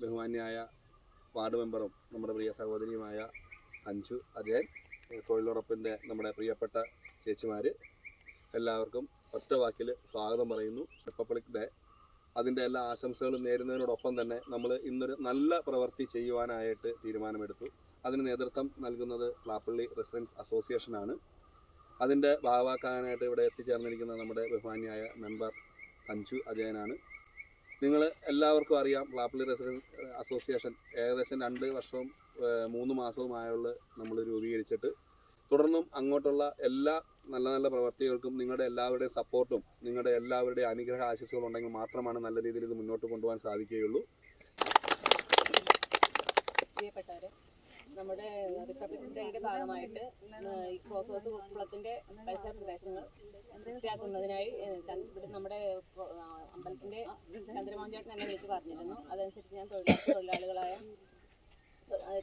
ബഹുമാന്യായ ward മെമ്പറും നമ്മുടെ പ്രിയ സഹോദരിയുമായ സഞ്ജു അജയൻ, തൊഴിലുറപ്പിൻ്റെ നമ്മുടെ പ്രിയപ്പെട്ട ചേച്ചിമാർ, എല്ലാവർക്കും ഒറ്റ വാക്കിൽ സ്വാഗതം പറയുന്നു. റിപ്പബ്ലിക് ഡേ അതിൻ്റെ എല്ലാ ആശംസകളും നേരുന്നതിനോടൊപ്പം തന്നെ നമ്മൾ ഇന്നൊരു നല്ല പ്രവൃത്തി ചെയ്യുവാനായിട്ട് തീരുമാനമെടുത്തു. അതിന് നേതൃത്വം നൽകുന്നത് പ്ലാപ്പള്ളി റെസിഡൻസ് അസോസിയേഷനാണ്. അതിൻ്റെ ഭാഗമാക്കാനായിട്ട് ഇവിടെ എത്തിച്ചേർന്നിരിക്കുന്ന നമ്മുടെ ബഹുമാന്യായ മെമ്പർ സഞ്ജു അജയനാണ്. നിങ്ങൾ എല്ലാവർക്കും അറിയാം, പ്ലാപ്പള്ളി റെസിഡൻസ് അസോസിയേഷൻ ഏകദേശം 2 വർഷവും 3 മാസവുമായുള്ള നമ്മൾ രൂപീകരിച്ചിട്ട് തുടർന്നും അങ്ങോട്ടുള്ള എല്ലാ നല്ല നല്ല പ്രവർത്തികൾക്കും നിങ്ങളുടെ എല്ലാവരുടെയും സപ്പോർട്ടും നിങ്ങളുടെ എല്ലാവരുടെയും അനുഗ്രഹ ആശംസകളും ഉണ്ടെങ്കിൽ മാത്രമാണ് നല്ല രീതിയിൽ ഇത് മുന്നോട്ട് കൊണ്ടുപോകാൻ സാധിക്കുകയുള്ളൂ. പ്രിയപ്പെട്ടവരെ, നമ്മുടെ റിപ്പബ്ലിക് ഡേയുടെ ഭാഗമായിട്ട് ഈ ക്രോസ് ഹൗസ് കുളത്തിൻ്റെ പരിസര പ്രദേശങ്ങൾ വൃത്തിയാക്കുന്നതിനായി നമ്മുടെ അമ്പലത്തിൻ്റെ ചന്ദ്രമോഹൻ എന്നെ വിളിച്ച് പറഞ്ഞിരുന്നു. അതനുസരിച്ച് ഞാൻ തൊഴിലാളികളായ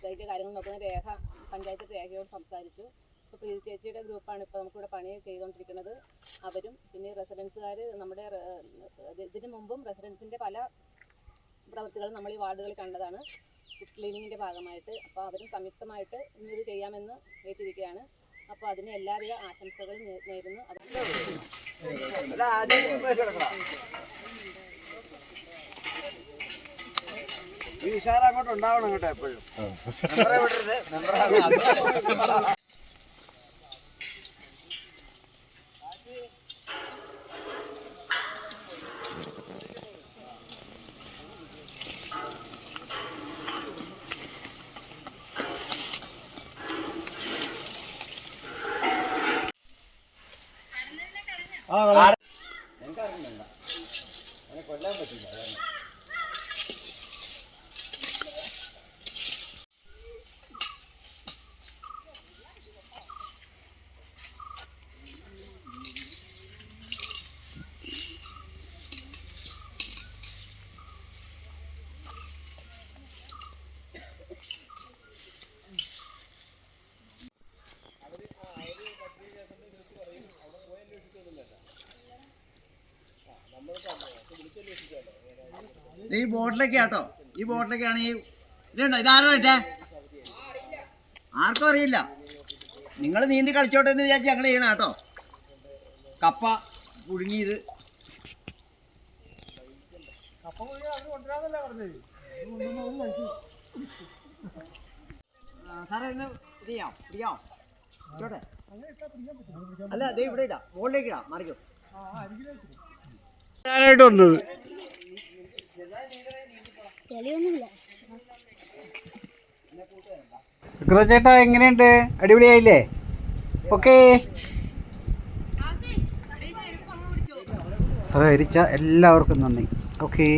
അതിൻ്റെ കാര്യങ്ങൾ നോക്കുന്ന രേഖ പഞ്ചായത്ത് രേഖയോട് സംസാരിച്ചു. ഇപ്പോൾ പ്രീതി ചേച്ചിയുടെ ഗ്രൂപ്പാണ് ഇപ്പോൾ നമുക്കിവിടെ പണി ചെയ്തുകൊണ്ടിരിക്കുന്നത്. അവരും പിന്നെ റെസിഡൻസുകാർ നമ്മുടെ ഇതിന് മുമ്പും റെസിഡൻസിൻ്റെ പല പ്രവൃത്തികളും നമ്മൾ ഈ വാർഡുകളിൽ കണ്ടതാണ് ക്ലീനിങ്ങിൻ്റെ ഭാഗമായിട്ട്. അപ്പോൾ അവരും സംയുക്തമായിട്ട് ഇന്നത് ചെയ്യാമെന്ന് ഏറ്റിരിക്കുകയാണ്. അപ്പോൾ അതിന് എല്ലാവിധ ആശംസകളും നേരുന്നു. ഈ വിശാല അങ്ങോട്ട് ഉണ്ടാവണം കേട്ടോ എപ്പോഴും. എനിക്കറിയില്ല, അതിനെ കൊല്ലാൻ പറ്റില്ല. ഈ ബോട്ടിലേക്ക് കേട്ടോ, ഈ ബോട്ടിലേക്കാണ് ഈ ഇതുണ്ടോ, ഇതാരോ പറ്റേ ആർക്കും അറിയില്ല. നിങ്ങൾ നീന്തി കളിച്ചോട്ടെ എന്ന് വിചാരിച്ച് ഞങ്ങൾ ചെയ്യണം കേട്ടോ. കപ്പ പുഴുങ്ങിയത് സാറേ ഇന്ന് ഇത് ചെയ്യാം, പിടിക്കാം ചോട്ടെ. അല്ല അതേ ഇവിടെ ഇടാം, മുകളിലേക്ക് ഇടാം, മറിക്കും. ഞാനായിട്ട് വന്നത് ചേട്ടാ, എങ്ങനെയുണ്ട്? അടിപൊളിയായില്ലേ? ഓക്കെ. സഹകരിച്ച എല്ലാവർക്കും നന്ദി. ഓക്കെ.